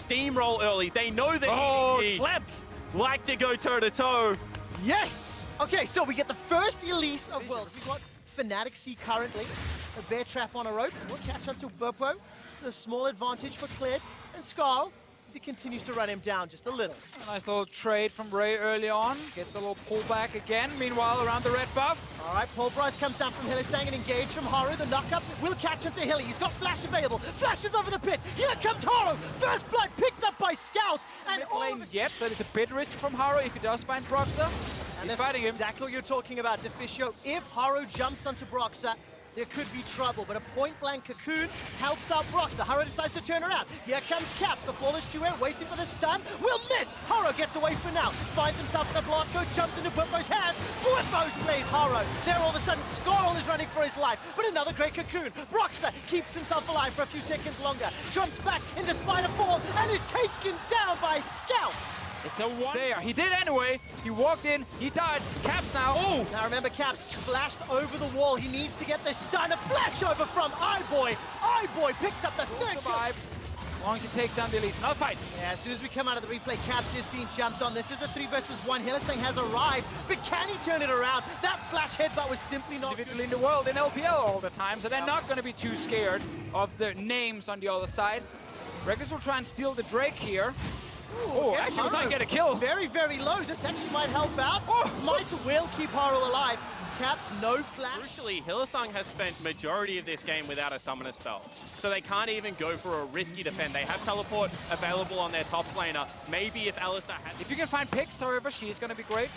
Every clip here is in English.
steamroll early. They know that EDG like to go toe-to-toe. Yes! Okay, so we get the first Elise of Worlds. We've got Fnatic C currently. A bear trap on a rope. We'll catch onto Burpo. A small advantage for Kled and Skarl as he continues to run him down just a little. A nice little trade from Ray early on. Gets a little pullback again. Meanwhile, around the red buff. All right, Pulverize comes down from Hylissang and engage from Haru. The knock-up will catch onto Hilly. He's got flash available. Flashes over the pit. Here comes Haru. First blood picked up by Scout. And Mid lane yet, so there's a bit risk from Haru if he does find Broxah. He's fighting him. Exactly what you're talking about, Deficio. If Haru jumps onto Broxah, there could be trouble, but a point-blank cocoon helps out Broxah. Haru decides to turn around. Here comes Caps, the flawless duet, waiting for the stun. Will miss! Haru gets away for now. Finds himself in the blast code, jumps into Bwippo's hands. Bwippo slays Haru. There all of a sudden, Skarl is running for his life, but another great cocoon. Broxah keeps himself alive for a few seconds longer. Jumps back into Spider Fall and is taken down by Scouts. It's a one there. He did anyway. He walked in. He died. Caps now. Oh! Now remember, Caps flashed over the wall. He needs to get this stun. A flash over from iBoy. iBoy picks up the third survive. As long as he takes down the Elise. Another fight. Yeah, as soon as we come out of the replay, Caps is being jumped on. This is a 3 versus 1. Hylissang has arrived, but can he turn it around? That flash headbutt was simply not individually in the world in LPL all the time, so they're not going to be too scared of the names on the other side. Rekkles will try and steal the Drake here. Oh, actually we're trying to get a kill. Very, very low. This actually might help out. Smite will keep Haru alive. Caps, no flash. Crucially, Hylissang has spent majority of this game without a summoner spell. So they can't even go for a risky defend. They have teleport available on their top laner. Maybe if Alistar had... If you can find picks, however, she is going to be great.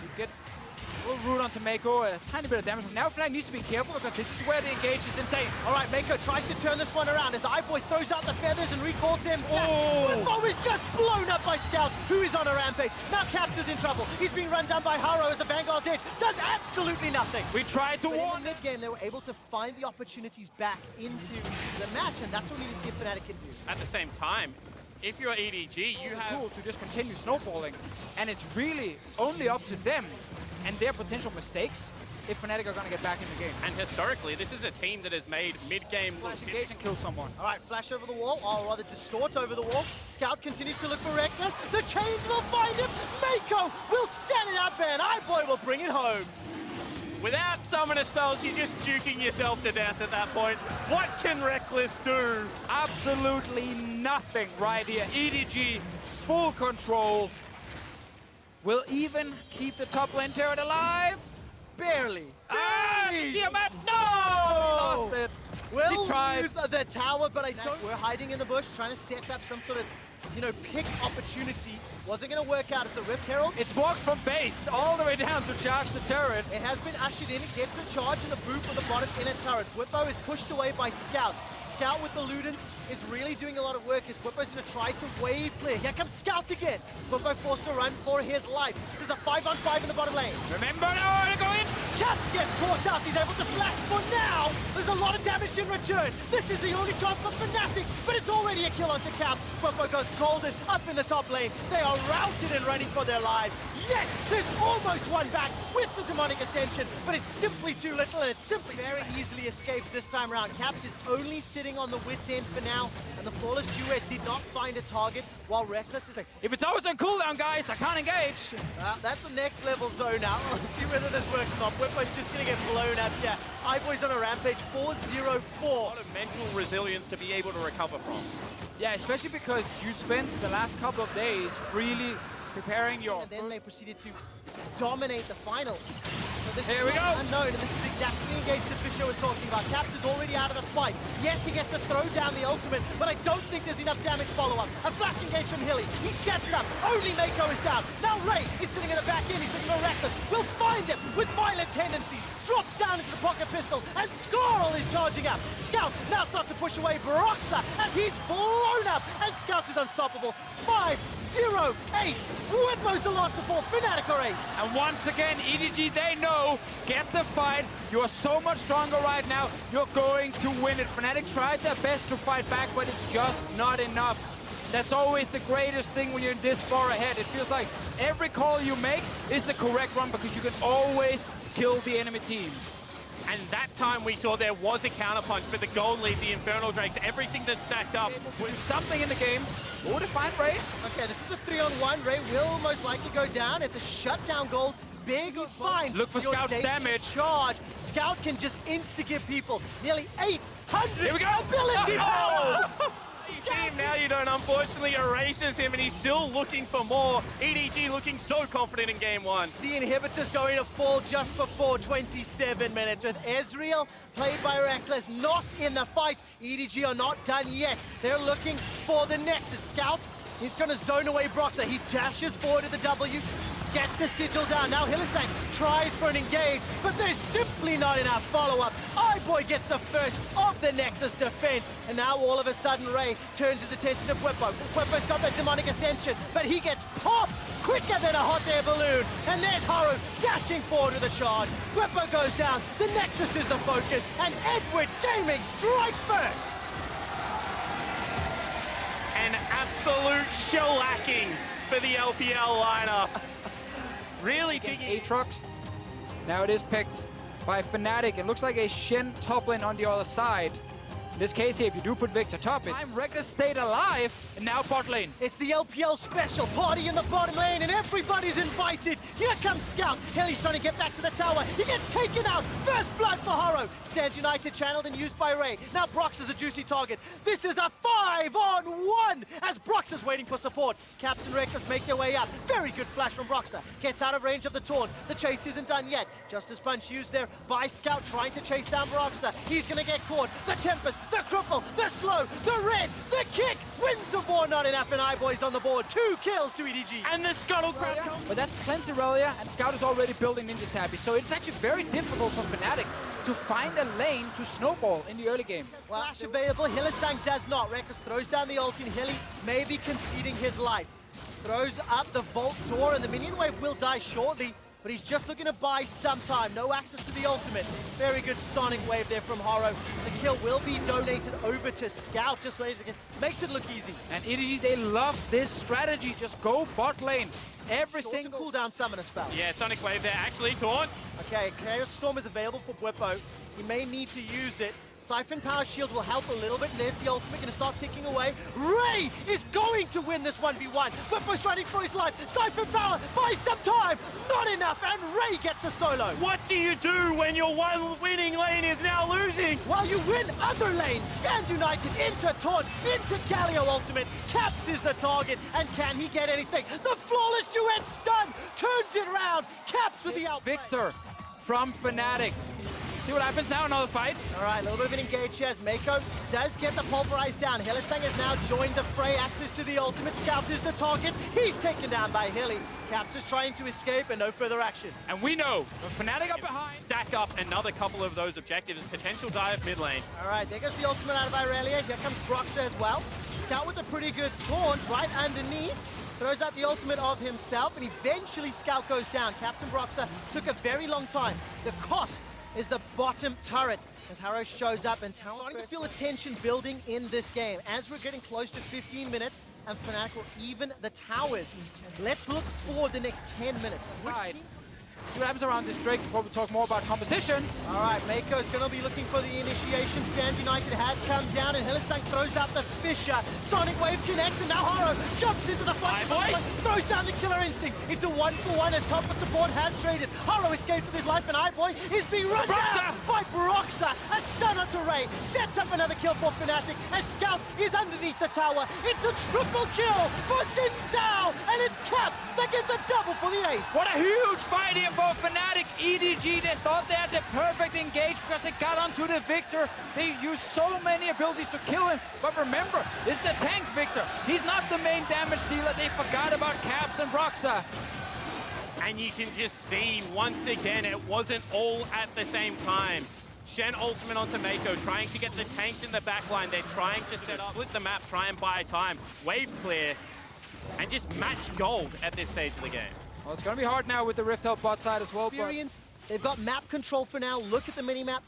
You get a little root onto MACAO, a tiny bit of damage. Now Fnatic needs to be careful because this is where the engage is insane. All right, MACAO tries to turn this one around as iBoy throws out the feathers and recalls them. Bwippo is just blown up by Scout, who is on a rampage. Now Caps is in trouble. He's being run down by Haru as the Vanguard's edge does absolutely nothing. We tried to warn. In the mid-game, they were able to find the opportunities back into the match, and that's what we need to see if Fnatic can do. At the same time, if you're EDG, you have... tool to just continue snowballing, and it's really only up to them and their potential mistakes if Fnatic are going to get back in the game. And historically, this is a team that has made mid-game... Flash engage and kill someone. All right, flash over the wall, or rather distort over the wall. Scout continues to look for Rekkles. The chains will find him. MACAO will set it up, and iBoy will bring it home. Without summoner spells, you're just juking yourself to death at that point. What can Rekkles do? Absolutely nothing right here. EDG, full control. Will even keep the top lane turret alive. Barely. Tiamat, no! Lost it. We'll he tried. Lose the tower, but I don't. We're hiding in the bush, trying to set up some sort of, pick opportunity. Wasn't going to work out as the Rift Herald. It's walked from base all the way down to charge the turret. It has been ushered in. It gets the charge and the boot for the bottom inner turret. Bwippo is pushed away by Scout. Scout with the Ludens is really doing a lot of work as Bwippo's going to try to wave clear. Here comes Scout again. Bwippo forced to run for his life. This is a 5-on-5 in the bottom lane. Remember now to go in. Caps gets caught up. He's able to flash for now. There's a lot of damage in return. This is the only chance for Fnatic, but it's already a kill onto Cap. Bwippo goes golden up in the top lane. They are routed and running for their lives. Yes, there's almost one back with the Demonic Ascension, but it's simply too little, and it's simply very easily escaped this time around. Caps is only sitting on the wit's end for now, and the flawless duet did not find a target, while Rekkles is like, if it's always on cooldown, guys, I can't engage. That's the next level zone now. Let's see whether this works or not. Bwippo's just going to get blown up here. iBoy's on a rampage, 4-0-4. A lot of mental resilience to be able to recover from. Yeah, especially because you spent the last couple of days really preparing your... And then they proceeded to dominate the final. So this Here is we go. Unknown, and this is exactly the engage that Fisher was talking about. Caps is already out of the fight. Yes, he gets to throw down the ultimate, but I don't think there's enough damage follow-up. A flash engage from Hilly. He sets it up. Only MACAO is down. Now Ray is sitting in the back end. He's looking for Rekkles. Will find him with violent tendencies. Drops down into the pocket pistol, and Skarl is charging up. Scout now starts to push away Broxah as he's blown up, and Scout is unstoppable. 5-0-8. Bwippo's the last to fall. Fnatic are ace. And once again, EDG, they know, get the fight. You are so much stronger right now. You're going to win it. Fnatic tried their best to fight back, but it's just not enough. That's always the greatest thing when you're this far ahead. It feels like every call you make is the correct one because you can always kill the enemy team. And that time we saw there was a counterpunch, but the gold lead, the Infernal Drakes, everything that stacked up. To do something in the game. Who would find Ray? Okay, this is a 3-on-1. Ray will most likely go down. It's a shutdown gold. Big find. Look for Your Scout's danger damage. Charge. Scout can just insta-give people nearly 800 Here we go. ability power. You see him now, you don't, unfortunately erases him, and he's still looking for more. EDG looking so confident in game one. The inhibitor's going to fall just before 27 minutes with Ezreal, played by Rekkles, not in the fight. EDG are not done yet. They're looking for the Nexus. Scout, he's going to zone away Broxah. He dashes forward to the W, gets the sigil down. Now Hylissang tries for an engage, but there's simply not enough follow-up. iBoy gets the first of the Nexus defense, and now all of a sudden Ray turns his attention to Bwipo. Bwipo's got that demonic ascension, but he gets popped quicker than a hot air balloon. And there's Haru dashing forward with a charge. Bwipo goes down, the Nexus is the focus, and Edward Gaming strike first. An absolute shellacking for the LPL lineup. Really digging. Aatrox. Now it is picked by Fnatic. It looks like a Shen top lane on the other side. In this case here, if you do put Victor top, it's Rekkles stayed alive, and now bot lane. It's the LPL special party in the bottom lane, and everybody's invited. Here comes Scout. Hilly's trying to get back to the tower. He gets taken out. First blood for Haro. Stands United, channeled and used by Ray. Now Brox is a juicy target. This is a 5-on-1 as Brox is waiting for support. Caps and Rekkles make their way up. Very good flash from Broxah. Gets out of range of the taunt. The chase isn't done yet. Justice Punch used there by Scout trying to chase down Broxah. He's going to get caught. The Tempest, the cripple, the slow, the red, the kick. Wins of war, not enough, and iBoy's on the board. 2 kills to EDG. And the Scuttle Crab. But that's Cleanse Irelia, and Scout is already building Ninja Tabi, so it's actually very difficult for Fnatic to find a lane to snowball in the early game. Flash available, Hylissang does not. Rekkles throws down the ult, and Hilly may be conceding his life. Throws up the vault door, and the minion wave will die shortly, but he's just looking to buy some time. No access to the ultimate. Very good sonic wave there from Haro. The kill will be donated over to Scout, just waiting to get, makes it look easy. And EDG, they love this strategy. Just go bot lane. Every Short to single cooldown summoner spell. Yeah, Sonic Wave there, actually, taunt. Okay, Chaos Storm is available for Bwipo. He may need to use it. Siphon Power Shield will help a little bit, and there's the ultimate going to start ticking away. Ray is going to win this 1v1. Bwipo's running for his life. Siphon Power buys some time. Not enough, and Ray gets a solo. What do you do when your one winning lane is now losing? While you win other lanes, Stand United into Taunt, into Galio ultimate. Caps is the target, and can he get anything? The flawless duet stun turns it around. Caps with the outplay. Victor from Fnatic. See what happens now, another fight. All right, a little bit of an engage here as MACAO does get the pulverized down. Hylissang has now joined the fray. Access to the ultimate. Scout is the target. He's taken down by Hilly. Caps is trying to escape and no further action. And we know when Fnatic up behind. Stack up another couple of those objectives. Potential dive mid lane. All right, there goes the ultimate out of Irelia. Here comes Broxah as well. Scout with a pretty good taunt right underneath. Throws out the ultimate of himself, and eventually Scout goes down. Caps and Broxah took a very long time. The cost is the bottom turret as Haro shows up, and starting to feel the tension building in this game as we're getting close to 15 minutes and Fnatic will even the towers. Let's look for the next 10 minutes. Side. See what happens around this Drake before we talk more about compositions. All right, MACAO's going to be looking for the initiation. Stand United has come down, and Hylissang throws out the Fisher. Sonic Wave connects, and now Haro jumps into the fight. Throws down the Killer Instinct. It's a 1-for-1 as top of support has traded. Haro escapes with his life, and iBoy is being run down by Broxah. A stunner to Ray. Sets up another kill for Fnatic as Scout is underneath the tower. It's a triple kill for Xin Zhao, and it's Caps that gets a double for the ace. What a huge fight here for Fnatic. EDG, they thought they had the perfect engage because they got onto the Victor. They used so many abilities to kill him. But remember, this is the tank Victor. He's not the main damage dealer. They forgot about Caps and Broxah. And you can just see, once again, it wasn't all at the same time. Shen ultimate onto MACAO, trying to get the tanks in the back line. They're trying to set up, split the map, try and buy time. Wave clear, and just match gold at this stage of the game. Well, it's going to be hard now with the Rift Help bot side as well. Experience. They've got map control for now. Look at the mini-map.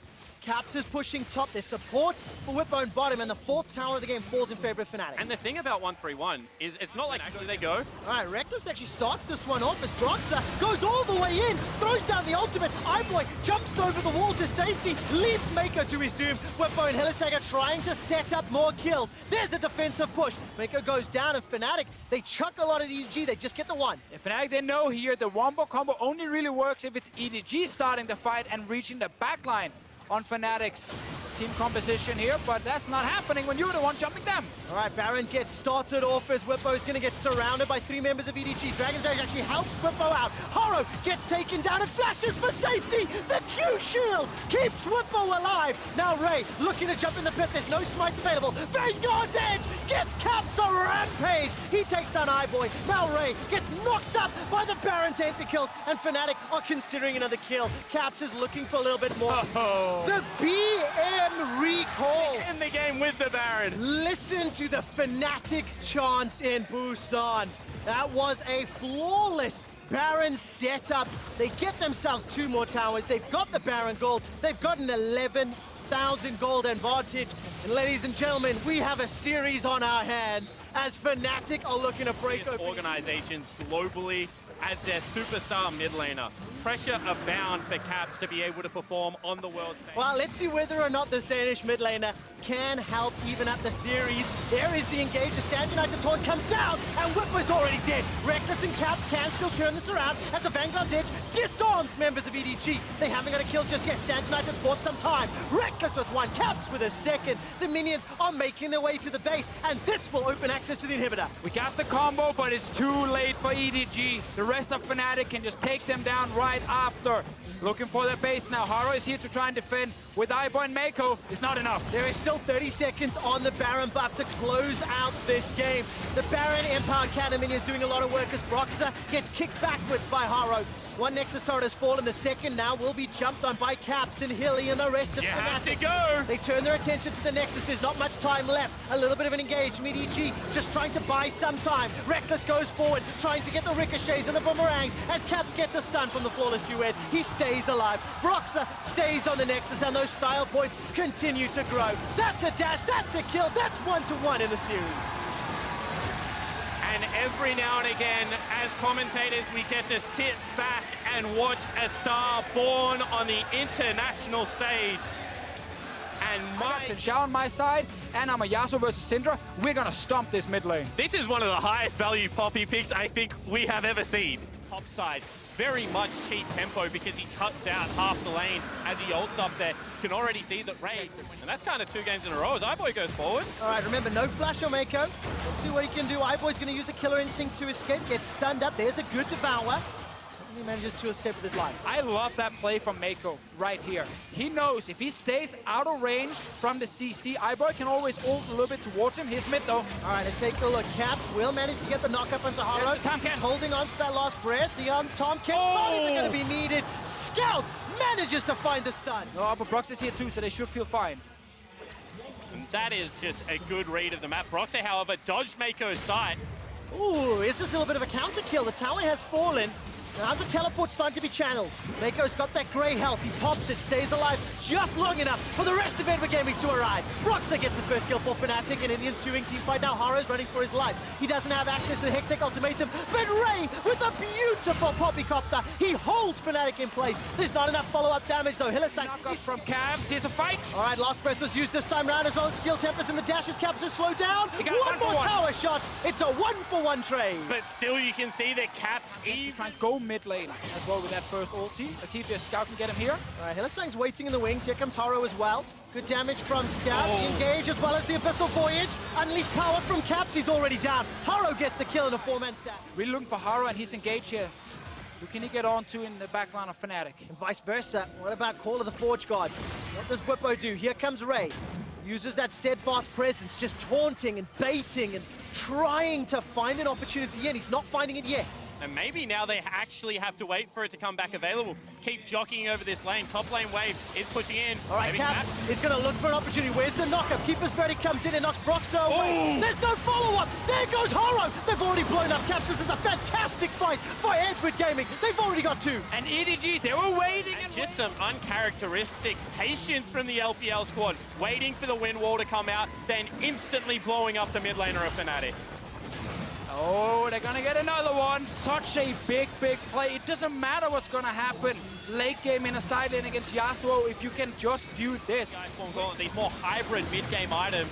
Caps is pushing top. There's support for Whipbone bottom, and the 4th tower of the game falls in favor of Fnatic. And the thing about 1-3-1 is it's not like actually they go. All right, Rekkles actually starts this one off as Broxah goes all the way in, throws down the ultimate. iBoy jumps over the wall to safety, leaves Mako to his doom. Whipbone and Helisaga trying to set up more kills. There's a defensive push. Mako goes down, and Fnatic, they chuck a lot of EDG. They just get the one. If Fnatic, they know here the wombo combo only really works if it's EDG starting the fight and reaching the backline on Fnatic's team composition here, but that's not happening when you're the one jumping them. All right, Baron gets started off as Whippo is going to get surrounded by 3 members of EDG. Dragon's Rage actually helps Whippo out. Haro gets taken down and flashes for safety. The Q shield keeps Whippo alive. Now Ray looking to jump in the pit. There's no smite available. Vanguard's edge gets Caps a rampage. He takes down iBoy. Now Ray gets knocked up by the Baron to enter kills, and Fnatic are considering another kill. Caps is looking for a little bit more. The BM recall. In the game with the Baron. Listen to the Fnatic chants in Busan. That was a flawless Baron setup. They get themselves 2 more towers. They've got the Baron gold. They've got an 11,000 gold advantage. And ladies and gentlemen, we have a series on our hands as Fnatic are looking to break open organizations globally as their superstar mid laner. Pressure abound for Caps to be able to perform on the world stage. Well, let's see whether or not this Danish mid laner can help even up the series. There is the engage. The Stand United taunt comes down, and Whippo's already dead. Rekkles and Caps can still turn this around as the Vanguard's edge disarms members of EDG. They haven't got a kill just yet. Stand United's bought some time. Rekkles with 1, Caps with a 2nd. The minions are making their way to the base, and this will open access to the inhibitor. We got the combo, but it's too late for EDG. The rest of Fnatic can just take them down right after. Looking for their base now. Haro is here to try and defend. With iBoy and Mako, it's not enough. There is still 30 seconds on the Baron buff to close out this game. The Baron Empowered Cannon minion is doing a lot of work as Broxah gets kicked backwards by Haro. 1 Nexus turret has fallen. The 2nd now will be jumped on by Caps and Hilly and the rest of You have Fnatic. to go! They turn their attention to the Nexus. There's not much time left. A little bit of an engage from EDG, just trying to buy some time. Rekkles goes forward, trying to get the ricochets and the boomerang as Caps gets a stun from the flawless duet. He stays alive. Broxah stays on the Nexus, and those style points continue to grow. That's a dash, that's a kill, that's 1-1 in the series. And every now and again, as commentators, we get to sit back and watch a star born on the international stage. And I got Xiao on my side, and I'm a Yasuo versus Syndra. We're gonna stomp this mid lane. this is one of the highest value Poppy picks I think we have ever seen. Top side, very much cheap tempo because he cuts out half the lane as he ults up there. You can already see that Ray, and that's kind of 2 games in a row as iBoy goes forward. All right, remember, no flash on Mako. Let's see what he can do. iBoy's going to use a killer instinct to escape, gets stunned up. There's a good devour. He manages to escape with his life. I love that play from Mako right here. He knows if he stays out of range from the CC, iBoy can always ult a little bit towards him. He's mid though. All right, let's take a look. Caps will manage to get the knock-up onto Haro. There's the Tom He's Ken. holding on to that last breath. The Tom Ken not even going to be needed. Scout manages to find the stun. No, but Brox is here too, so they should feel fine. That is just a good read of the map. Broxah, however, dodged Mako's sight. Ooh, is this a little bit of a counter kill? The tower has fallen. Now the teleport's starting to be channeled. Mako's got that grey health. He pops it, stays alive just long enough for the rest of Edward Gaming to arrive. Broxah gets the first kill for Fnatic, and in the ensuing team fight now, Haro's running for his life. He doesn't have access to the Hextech ultimatum, but Ray with a beautiful poppycopter. He holds Fnatic in place. There's not enough follow-up damage though. Hilisak Knock up from Cabs. Here's a fight. All right, last breath was used this time round as well as Steel Tempest, and the dashes Caps are slowed down. He got One one for more one. tower shot. It's a 1-for-1 trade. But still, you can see that Caps Try and go mid lane as well with that first ulti. Let's see if the Scout can get him here. All right, Hillesang's waiting in the wings. Here comes Haro as well. Good damage from Scout. Oh. Engage as well as the Abyssal Voyage. Unleash power from Caps. He's already down. Haro gets the kill in a 4-man stack. Really looking for Haro and he's engaged here. Who can he get on to in the backline of Fnatic? And vice versa. What about Call of the Forge God? What does Whippo do? Here comes Ray. Uses that steadfast presence, just taunting and baiting and trying to find an opportunity in. He's not finding it yet. And maybe now they actually have to wait for it to come back available. Keep jockeying over this lane. Top lane wave is pushing in. All right, Maybe Caps is going to look for an opportunity. Where's the knockup? Keeper's Verdict comes in and knocks Broxo away. There's no follow-up. There goes Haro. They've already blown up Caps. This is a fantastic fight by Edward Gaming. They've already got 2. And EDG, they were waiting and just some uncharacteristic patience from the LPL squad, waiting for the wind wall to come out, then instantly blowing up the mid laner of Fnatic. Oh, they're gonna get another one. Such a big play. It doesn't matter what's gonna happen late game in a side lane against Yasuo if you can just do this. These more hybrid mid-game items.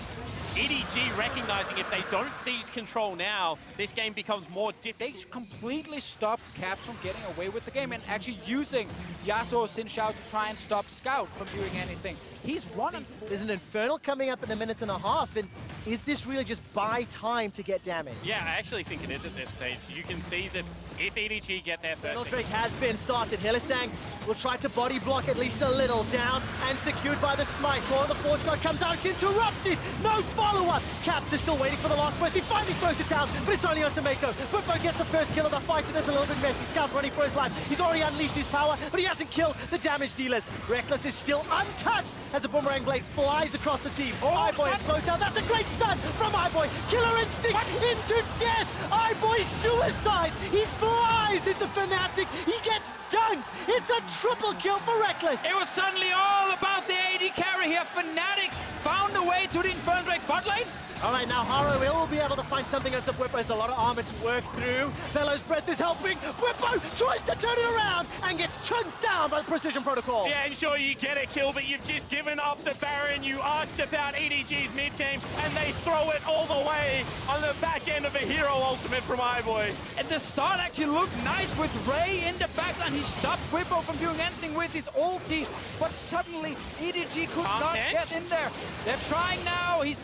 EDG recognizing if they don't seize control now, this game becomes more difficult. They completely stopped Caps from getting away with the game and actually using Yasuo's Sin Shout to try and stop Scout from doing anything. He's running. There's an Infernal coming up in a minute and a half, and is this really just buy time to get damage? Yeah, I actually think it is at this stage. You can see that if EDG get there first... Drake has been started. Hylissang will try to body block at least a little. Down and secured by the smite. Core of the Forge God comes out. It's interrupted. No follow-up. Caps is still waiting for the last breath. He finally throws it down, but it's only on Mako. Bufo gets the first kill of the fight, and it's a little bit messy. Scout running for his life. He's already unleashed his power, but he hasn't killed the damage dealers. Rekkles is still untouched as a boomerang blade flies across the team. iBoy has slowed down. That's a great stun from iBoy. Killer instinct into death. iBoy suicides. He flies into Fnatic. He gets dunked. It's a triple kill for Rekkles. It was suddenly all about the AD carry here. Fnatic found a way to the Infernal Drake bot lane. All right, now Haro will be able to find something against the Bwipo. There's a lot of armor to work through. Velo's breath is helping. Bwipo tries to turn it around and gets chunked down by the Precision Protocol. Yeah, and sure, you get a kill, but you've just given up the Baron. You asked about EDG's mid-game, and they throw it all the way on the back end of a hero ultimate from iBoy. And the start actually looked nice with Ray in the backline. He stopped Bwipo from doing anything with his ulti, but suddenly EDG could not get in there. They're trying now. He's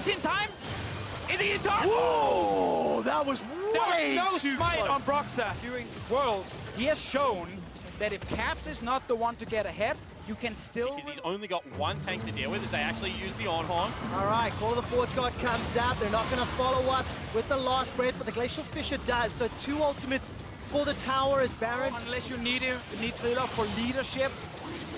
in time. Is he in time? Whoa, that was way no too smite close. on Broxah during Worlds. He has shown that if Caps is not the one to get ahead, you can still... Because he's only got one tank to deal with as they actually use the on-horn. All right, Call of the Forge God comes out. They're not going to follow up with the last breath, but the Glacial Fissure does. So 2 ultimates for the tower as Baron. Unless you need trade-off for leadership.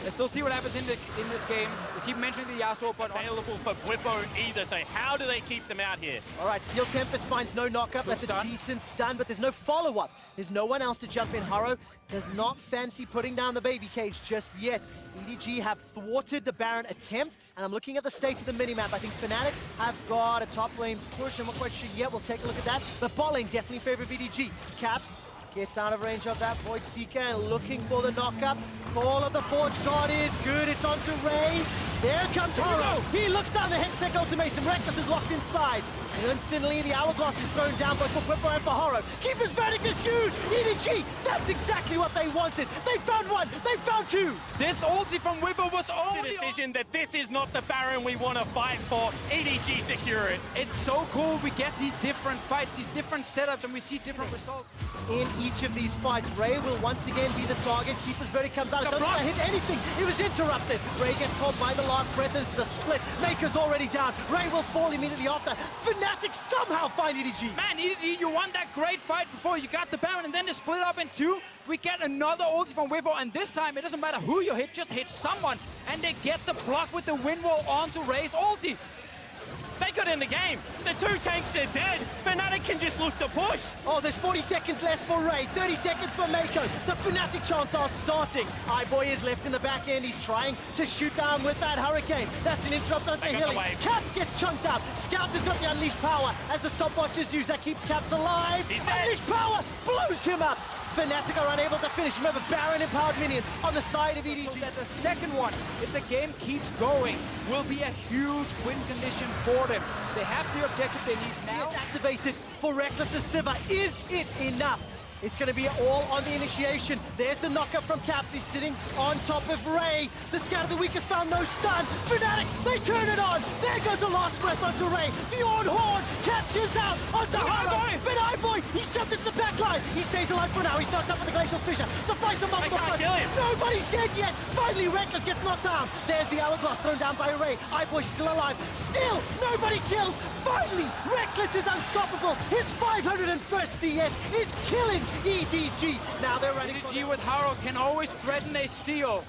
Let's still see what happens in this game. We keep mentioning the Yasuo, but available for Bwipo either, so how do they keep them out here? All right, Steel Tempest finds no knockup. That's a decent stun, but there's no follow-up. There's no one else to jump in. Haro does not fancy putting down the baby cage just yet. EDG have thwarted the Baron attempt, and I'm looking at the state of the minimap. I think Fnatic have got a top lane push. I'm not quite sure yet. We'll take a look at that. The bot lane definitely in favor of EDG. Caps gets out of range of that Void Seeker and looking for the knockup. Call of the Forge God is good. It's on to Ray. There comes Haro. He looks down the Hextech ultimatum. Rekkles is locked inside. And instantly the Hourglass is thrown down both for Bwipo and for Haro. Keeper's Verdict is huge. EDG, that's exactly what they wanted. They found one. They found 2. This ulti from Bwipo was only... The decision that this is not the Baron we want to fight for. EDG secure it. It's so cool. We get these different fights, these different setups, and we see different results. In each of these fights, Ray will once again be the target. Keeper's Verdict comes out. It doesn't hit anything. It was interrupted. Ray gets caught by the last breath. This is a split. Maker's already down. Ray will fall immediately after. Fnatic somehow find EDG. Man, EDG, you won that great fight before you got the Baron, and then they split up in 2. We get another ulti from Bwipo, and this time it doesn't matter who you hit, just hit someone, and they get the block with the wind wall onto Ray's ulti. They got in the game. The 2 tanks are dead. Fnatic can just look to push. Oh, there's 40 seconds left for Ray, 30 seconds for Mako. The Fnatic chants are starting. iBoy is left in the back end. He's trying to shoot down with that Hurricane. That's an interrupt onto Hilly. Caps gets chunked out. Scout has got the unleashed power as the stopwatch is used. That keeps Caps alive. Unleashed power blows him up. Fnatic are unable to finish. Remember, Baron empowered minions on the side of EDG. So that the second one, if the game keeps going, will be a huge win condition for them. They have the objective they need now. CS activated for Rekkles' Sivir. Is it enough? It's going to be all on the initiation. There's the knockup from Caps. He's sitting on top of Ray. The Scout of the Week has found no stun. Fnatic, they turn it on. There goes the last breath onto Ray. The on horn catches out onto Haro. But iBoy, he's jumped into the back line. He stays alive for now. He's knocked up with the Glacial Fissure. So fights a multiple can't punch. kill him. Nobody's dead yet. Finally, Rekkles gets knocked down. There's the Hourglass thrown down by Ray. iBoy still alive. Still, nobody killed. Finally, Rekkles is unstoppable. His 501st CS is killing EDG. Now they're running. EDG with Haro can always threaten a steal.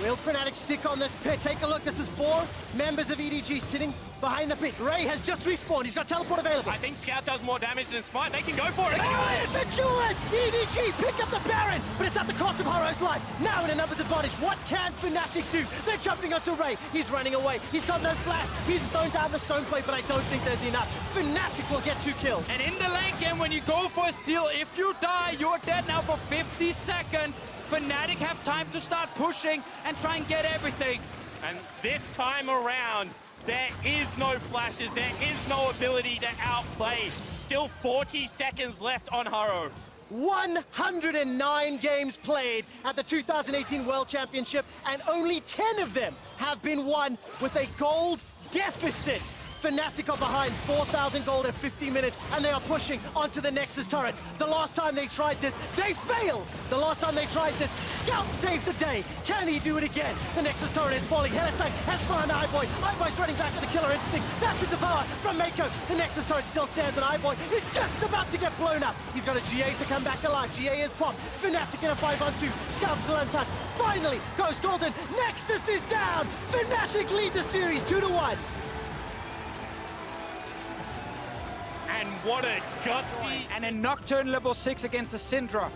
Will Fnatic stick on this pit? Take a look. This is 4 members of EDG sitting behind the pit. Ray has just respawned. He's got teleport available. I think Scout does more damage than Smite. They can go for it. Secure it! EDG pick up the Baron, but it's at the cost of Haro's life. Now in a numbers advantage, what can Fnatic do? They're jumping onto Ray. He's running away. He's got no flash. He's thrown down the stone plate, but I don't think there's enough. Fnatic will get 2 kills. And in the lane game, when you go for a steal, if you die, you're dead now for 50 seconds. Fnatic have time to start pushing and try and get everything. And this time around, there is no flashes. There is no ability to outplay. Still 40 seconds left on Haro. 109 games played at the 2018 World Championship, and only 10 of them have been won with a gold deficit. Fnatic are behind 4,000 gold at 50 minutes, and they are pushing onto the Nexus turrets. The last time they tried this, they failed. The last time they tried this, Scout saved the day. Can he do it again? The Nexus turret is falling. Hellesang has behind iBoy. iBoy's running back with the killer instinct. That's a devour from MACAO. The Nexus turret still stands, and iBoy is just about to get blown up. He's got a GA to come back alive. GA is popped. Fnatic in a 5-on-2. Scout still untouched. Finally goes golden. Nexus is down. Fnatic lead the series 2-1. And what a gutsy... And a Nocturne level 6 against the Syndra.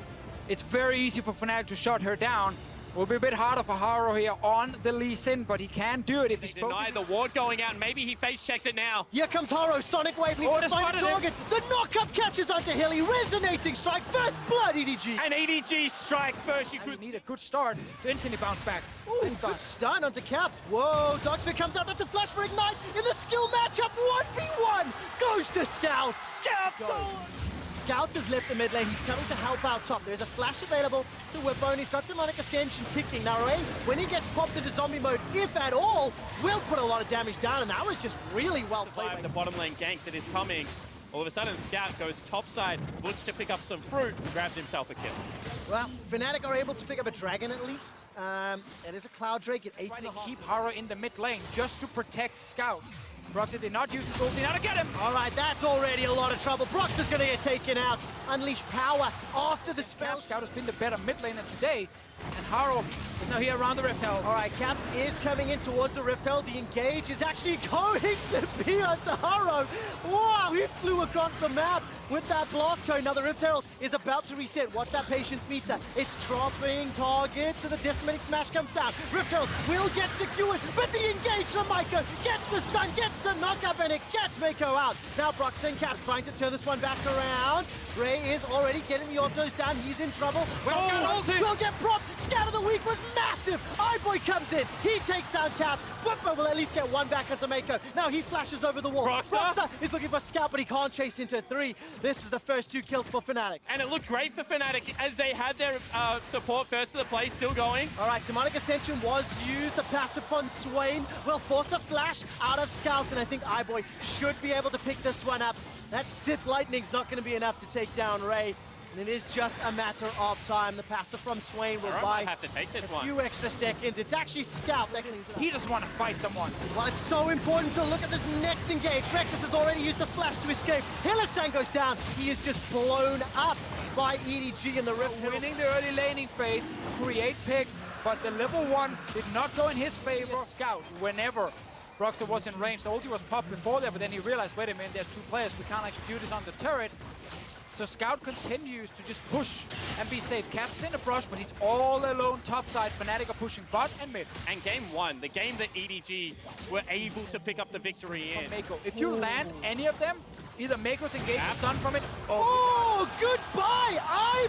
It's very easy for Fnatic to shut her down. Will be a bit harder for Haro here on the Lee Sin, but he can do it if he's deny the ward going out, and maybe he face checks it now. Here comes Haro, Sonic Wave, needs to find a target. The knock-up catches onto Hilly, resonating strike, first blood, EDG. And EDG strike first, you could need a good start to instantly bounce back. Ooh, good stun onto Caps. Whoa, Dogsphere comes out, that's a flash for Ignite in the skill matchup, 1v1, goes to Scout. Scout solo! Scout has left the mid lane. He's coming to help out top. There's a flash available to Whipbone. He's got Demonic Ascension ticking. Now, Ray, when he gets popped into zombie mode, if at all, will put a lot of damage down, and that was just really well played. The bottom lane gank that is coming. All of a sudden, Scout goes topside, looks to pick up some fruit, grabs himself a kill. Well, Fnatic are able to pick up a dragon at least. It is a Cloud Drake at 8.5. Trying to keep Haro in the mid lane just to protect Scout. Broxah did not use his ulti, now to get him! All right, that's already a lot of trouble. Broxah's gonna get taken out. Unleash power after the spell. Scout has been the better mid laner today, and Haro is now here around the Rift Herald. All right, Caps is coming in towards the Rift Herald. The engage is actually going to be onto Haro. Wow, he flew across the map with that blast cone. Now the Rift Herald is about to reset. Watch that patience meter. It's dropping targets, so the Decimating Smash comes down. Rift Herald will get secured, but the engage from MACAO gets the stun, gets the knockup, and it gets MACAO out. Now Broxah and Caps trying to turn this one back around. Ray is already getting the autos down. He's in trouble. Will get propped. Scout of the week was massive. iBoy comes in. He takes down Cap. Whippo will at least get one back onto MACAO. Now he flashes over the wall. Broxah is looking for Scout, but he can't chase into 3. This is the first 2 kills for Fnatic. And it looked great for Fnatic as they had their support first to the play still going. All right, Demonic Ascension was used. The passive on Swain will force a flash out of Scout, and I think iBoy should be able to pick this one up. That Sith Lightning's not going to be enough to take down Ray. And it is just a matter of time. The passive from Swain will buy have to take this a few extra seconds. It's actually Scout that can... He just want to fight someone. Well, it's so important to look at this next engage. Rekkles has already used the flash to escape. Hellesang goes down. He is just blown up by EDG in the Rift. Winning the early laning phase, create picks, but the level 1 did not go in his favor. Scout, whenever Broxah was in range, the ulti was popped before there, but then he realized, wait a minute, there's 2 players. We can't actually do this on the turret. So Scout continues to just push and be safe. Cap's in a brush, but he's all alone topside. Fnatic are pushing bot and mid. And game 1, the game that EDG were able to pick up the victory in. MACAO. If you land any of them, either MACAO's engagement is done from it. Oh, goodbye,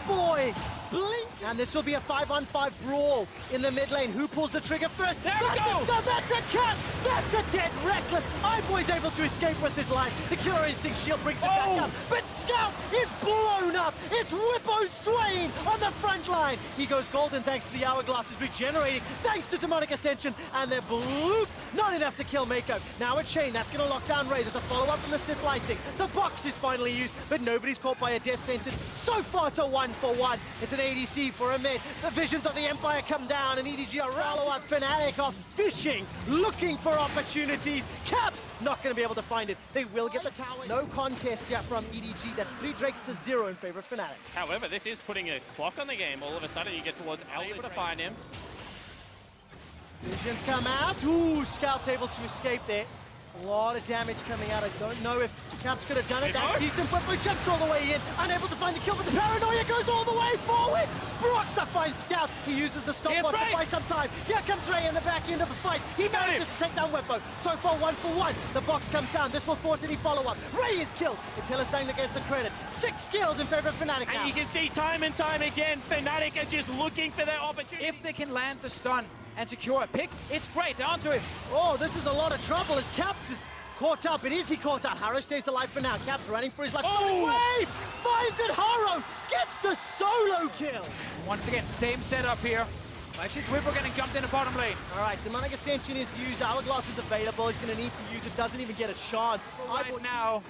iBoy! blink. And this will be a 5-on-5 brawl in the mid lane. Who pulls the trigger first? There we go! That's a cat! That's a dead Rekkles! iBoy's able to escape with his life. The Killer Instinct shield brings it back up. But Scout is blown up! It's Whippo Swain on the front line! He goes golden thanks to the Hourglass is regenerating, thanks to Demonic Ascension, and they're bloop! Not enough to kill MACAO. Now a chain, that's gonna lock down Ray. There's a follow-up from the Sith lighting. The box is finally used, but nobody's caught by a death sentence. So far to 1-for-1. It's an ADC for a mid. The visions of the Empire come down, and EDG are follow-up. Fnatic are fishing, looking for opportunities. Caps not gonna be able to find it. They will get the tower. No contest yet from EDG. That's 3 Drakes to 0 in favor of Fnatic. However, this is putting a clock on the game. All of a sudden, you get towards able to find him. Visions come out. Ooh, Scout's able to escape there. A lot of damage coming out. I don't know if Caps could have done it. That's decent. Whippo jumps all the way in. Unable to find the kill, but the paranoia goes all the way forward. Broxter finds Scout. He uses the stopwatch to buy some time. Here comes Ray in the back end of the fight. He manages to take down Whippo. So far, 1-for-1. The box comes down. This will force any follow-up. Ray is killed. It's Hillisang that gets the credit. 6 kills in favor of Fnatic now. And you can see time and time again, Fnatic are just looking for their opportunity. If they can land the stun and secure a pick, it's great. Down to him. Oh, this is a lot of trouble as Caps is caught up. It is he caught up. Harrow stays alive for now. Caps running for his life. Wave! Finds it. Harrow gets the solo kill. Once again, same setup here. Actually, Whippo getting jumped in the bottom lane. All right, Demonic Ascension is used. Hourglass is available. He's going to need to use it. Doesn't even get a chance. Right now,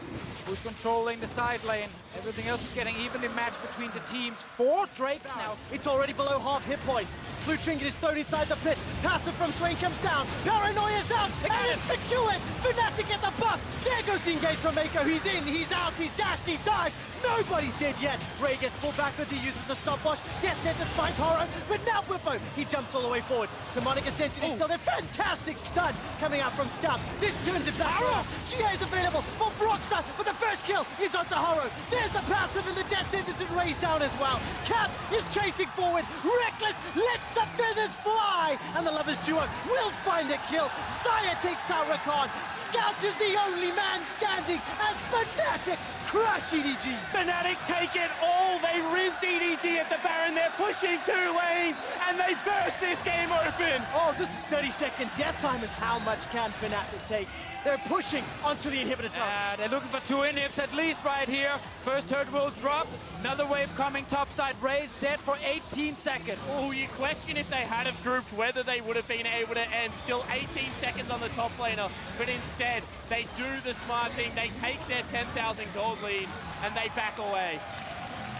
who's controlling the side lane? Everything else is getting evenly matched between the teams. 4 Drakes now. It's already below half hit points. Blue Trinket is thrown inside the pit. Passive from Swain comes down. Paranoia's out, and it's secured. Fnatic get the buff. There goes the engage from MACAO. He's in, he's out, he's dashed, he's dived. Nobody's dead yet. Ray gets pulled backwards. He uses the stopwatch. Death sentence finds Horror, but now Whippo. He jumps all the way forward. Demonic Ascension is still there. Fantastic stun coming out from Scout. This turns it back around. GA is available for Broxter, but the first kill is onto Horror. There's the passive and the death sentence and Ray's down as well. Cap is chasing forward. Rekkles lets the feathers fly, and the Lovers duo will find a kill. Sire takes out Rakan. Scout is the only man standing as Fnatic crush EDG. Fnatic take it all. They rinse EDG at the Baron. They're pushing 2 lanes, and they burst this game open. Oh, this is 30-second death time. Is how much can Fnatic take? They're pushing onto the inhibitor tower. They're looking for 2 inhibs at least right here. First turret will drop. Another wave coming topside. Ray's dead for 18 seconds. Oh, you question if they had have grouped whether they would have been able to end. Still 18 seconds on the top laner, but instead they do the smart thing. They take their 10,000 gold lead and they back away.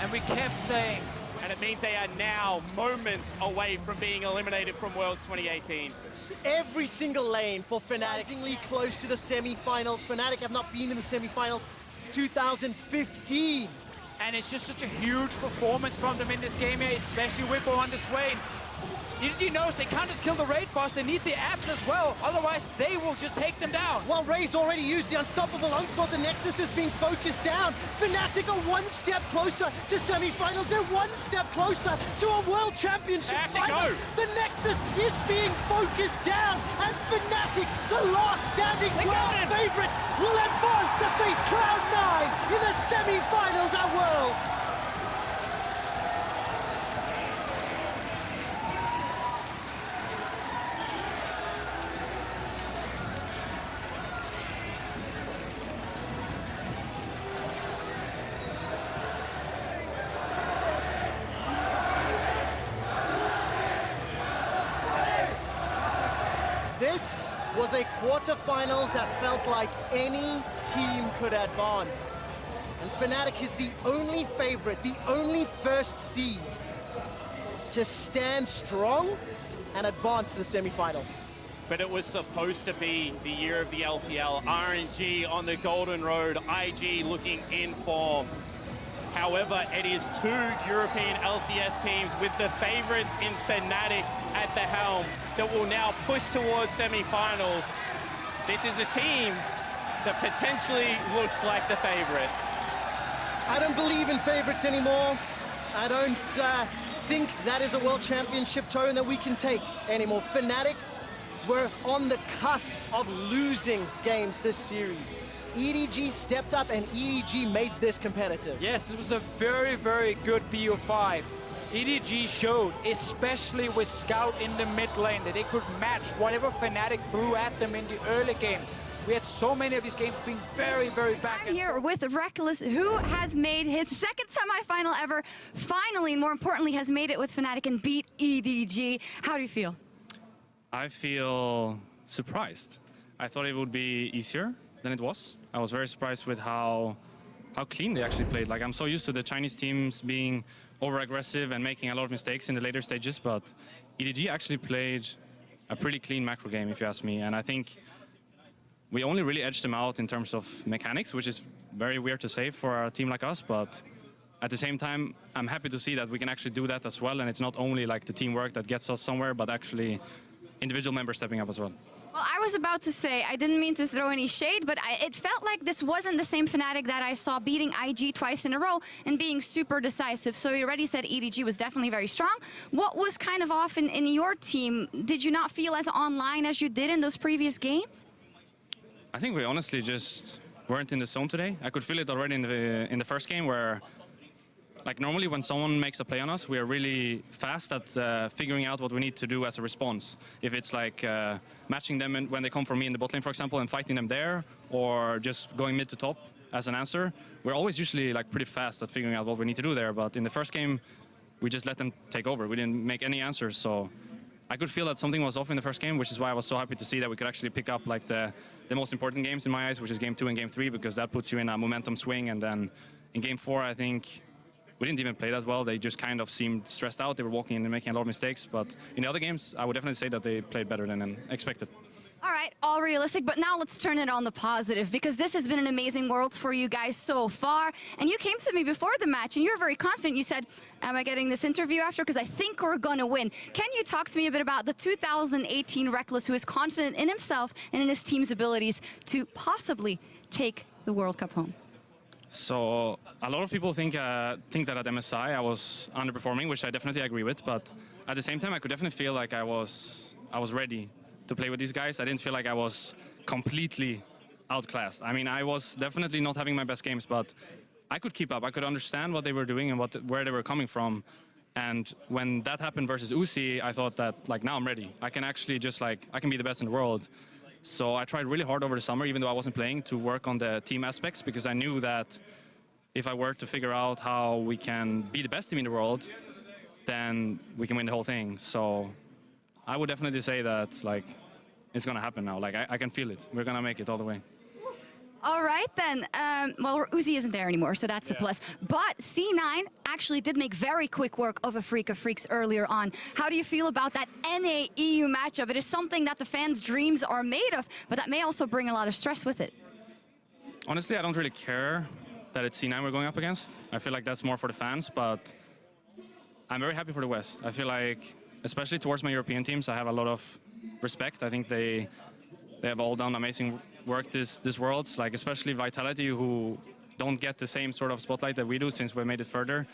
And we kept saying, and it means they are now moments away from being eliminated from Worlds 2018. Every single lane for Fnatic, close to the semi-finals. Fnatic have not been in the semi-finals since 2015. and it's just such a huge performance from them in this game here, especially Whippo on the Swain. EDG knows they can't just kill the raid boss, they need the apps as well, otherwise they will just take them down. Well, Ray's already used the unstoppable onslaught, the Nexus is being focused down. Fnatic are one step closer to semi-finals, they're one step closer to a World Championship final. The Nexus is being focused down, and Fnatic, the last standing world favorite, will advance to face Cloud9 in the semi-finals at Worlds. This was a quarterfinals that felt like any team could advance. And Fnatic is the only favorite, the only first seed to stand strong and advance to the semifinals. But it was supposed to be the year of the LPL. RNG on the Golden Road, IG looking in form. However, it is two European LCS teams with the favorites in Fnatic at the helm that will now push towards semi-finals. This is a team that potentially looks like the favorite. I don't believe in favorites anymore. I don't think that is a World Championship tone that we can take anymore. Fnatic were on the cusp of losing games this series. EDG stepped up and EDG made this competitive. Yes, this was a very, very good BO5. EDG showed, especially with Scout in the mid lane, that they could match whatever Fnatic threw at them in the early game. We had so many of these games being very, very back I'm here with Rekkles, who has made his second semifinal ever. Finally, more importantly, has made it with Fnatic and beat EDG. How do you feel? I feel surprised. I thought it would be easier than it was. I was very surprised with how clean they actually played. Like, I'm so used to the Chinese teams being over-aggressive and making a lot of mistakes in the later stages, but EDG actually played a pretty clean macro game, if you ask me. And I think we only really edged them out in terms of mechanics, which is very weird to say for a team like us, but at the same time, I'm happy to see that we can actually do that as well, and it's not only like the teamwork that gets us somewhere, but actually individual members stepping up as well. Well, I was about to say, I didn't mean to throw any shade, but it felt like this wasn't the same Fnatic that I saw beating IG twice in a row and being super decisive. So you already said EDG was definitely very strong. What was kind of off in your team? Did you not feel as online as you did in those previous games? I think we honestly just weren't in the zone today. I could feel it already in the first game where, like, normally when someone makes a play on us, we are really fast at figuring out what we need to do as a response. If it's like matching them when they come for me in the bot lane, for example, and fighting them there, or just going mid to top as an answer, we're always usually like pretty fast at figuring out what we need to do there. But in the first game, we just let them take over. We didn't make any answers, so I could feel that something was off in the first game, which is why I was so happy to see that we could actually pick up like the most important games in my eyes, which is game 2 and game 3, because that puts you in a momentum swing. And then in game 4, I think we didn't even play that well. They just kind of seemed stressed out. They were walking in and making a lot of mistakes. But in the other games, I would definitely say that they played better than expected. All right, all realistic, but now let's turn it on the positive, because this has been an amazing Worlds for you guys so far. And you came to me before the match, and you were very confident. You said, am I getting this interview after? Because I think we're going to win. Can you talk to me a bit about the 2018 Rekkles, who is confident in himself and in his team's abilities to possibly take the World Cup home? So a lot of people think that at MSI I was underperforming, which I definitely agree with. But at the same time, I could definitely feel like I was ready to play with these guys. I didn't feel like I was completely outclassed. I mean, I was definitely not having my best games, but I could keep up. I could understand what they were doing and where they were coming from. And when that happened versus Uzi, I thought that, like, now I'm ready. I can actually just, like, I can be the best in the world. So I tried really hard over the summer, even though I wasn't playing, to work on the team aspects, because I knew that if I were to figure out how we can be the best team in the world, then we can win the whole thing. So I would definitely say that, like, it's going to happen now. Like, I can feel it. We're going to make it all the way. All right, then. Well, Uzi isn't there anymore, so that's a plus. But C9 actually did make very quick work of Afreeca Freecs earlier on. How do you feel about that NA-EU matchup? It is something that the fans' dreams are made of, but that may also bring a lot of stress with it. Honestly, I don't really care that it's C9 we're going up against. I feel like that's more for the fans, but I'm very happy for the West. I feel like, especially towards my European teams, I have a lot of respect. I think they have all done amazing work this Worlds, like especially Vitality, who don't get the same sort of spotlight that we do since we made it further,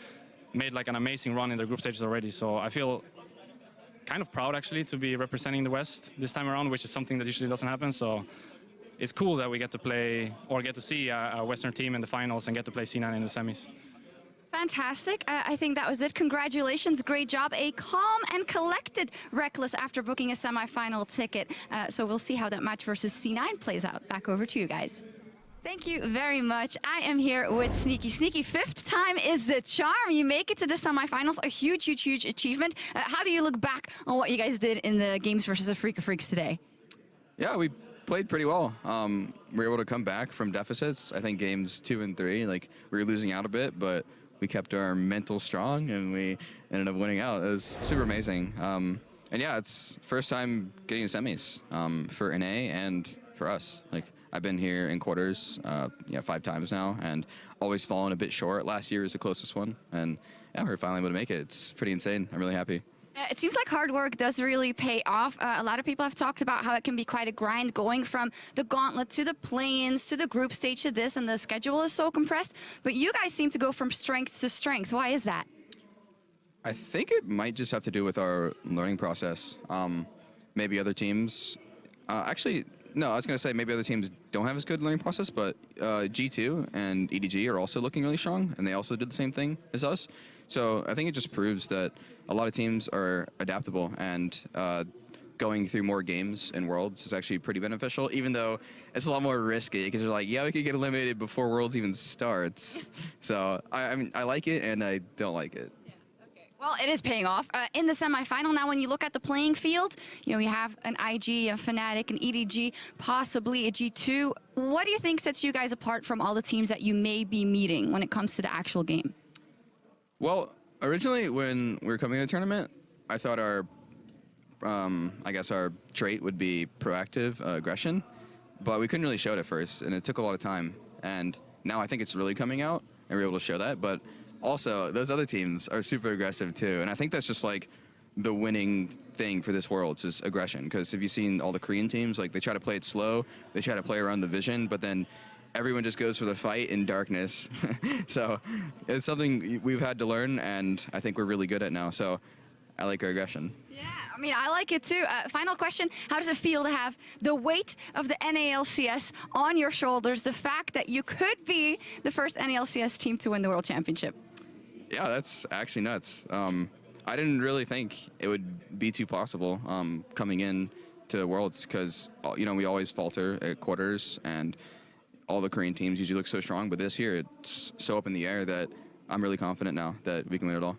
made like an amazing run in their group stages already. So I feel kind of proud actually to be representing the West this time around, which is something that usually doesn't happen. So it's cool that we get to play or get to see a Western team in the finals and get to play C9 in the semis. Fantastic. I think that was it. Congratulations. Great job. A calm and collected Rekkles after booking a semifinal ticket. So we'll see how that match versus C9 plays out. Back over to you guys. Thank you very much. I am here with Sneaky. Sneaky, 5th time is the charm. You make it to the semifinals, a huge, huge, huge achievement. How do you look back on what you guys did in the games versus Afreeca Freecs today? Yeah, we played pretty well. We were able to come back from deficits. I think games 2 and 3, like, we were losing out a bit, but we kept our mental strong and we ended up winning out. It was super amazing. And yeah, it's first time getting to semis for NA and for us. Like, I've been here in quarters 5 times now and always fallen a bit short. Last year was the closest one. And yeah, we're finally able to make it. It's pretty insane. I'm really happy. It seems like hard work does really pay off. A lot of people have talked about how it can be quite a grind going from the gauntlet to the play-ins to the group stage to this, and the schedule is so compressed. But you guys seem to go from strength to strength. Why is that? I think it might just have to do with our learning process. Maybe other teams. Actually, No, I was going to say maybe other teams don't have as good learning process, but G2 and EDG are also looking really strong, and they also did the same thing as us. So I think it just proves that a lot of teams are adaptable, and going through more games in Worlds is actually pretty beneficial, even though it's a lot more risky, because they're like, yeah, we could get eliminated before Worlds even starts. So I mean, I like it and I don't like it. Well, it is paying off. In the semifinal now, when you look at the playing field, you know, you have an IG, a Fnatic, an EDG, possibly a G2. What do you think sets you guys apart from all the teams that you may be meeting when it comes to the actual game? Well, originally when we were coming to the tournament, I thought our, I guess our trait would be proactive aggression, but we couldn't really show it at first, and it took a lot of time. And now I think it's really coming out, and we're able to show that. But also, those other teams are super aggressive too, and I think that's just like the winning thing for this Worlds is aggression. Because if you've seen all the Korean teams, like they try to play it slow, they try to play around the vision, but then everyone just goes for the fight in darkness. So it's something we've had to learn, and I think we're really good at now. So I like our aggression. Yeah, I mean, I like it too. Final question, how does it feel to have the weight of the NALCS on your shoulders, the fact that you could be the first NALCS team to win the World Championship? Yeah, that's actually nuts. I didn't really think it would be too possible coming in to Worlds, because you know, we always falter at quarters, and all the Korean teams usually look so strong, but this year it's so up in the air that I'm really confident now that we can win it all.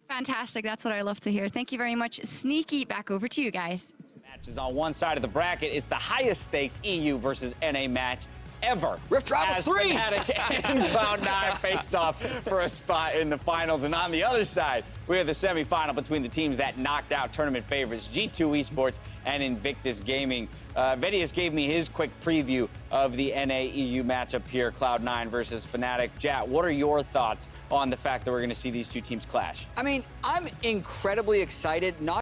Fantastic, that's what I love to hear. Thank you very much. Sneaky, back over to you guys. Matches on one side of the bracket is the highest stakes EU versus NA match ever. Rift Travel as 3! Fnatic and Cloud9 face off for a spot in the finals. And on the other side, we have the semifinal between the teams that knocked out tournament favorites, G2 Esports and Incvictus Gaming. Vedius gave me his quick preview of the NA-EU matchup here, Cloud9 versus Fnatic. Jat, what are your thoughts on the fact that we're going to see these two teams clash? I mean, I'm incredibly excited, not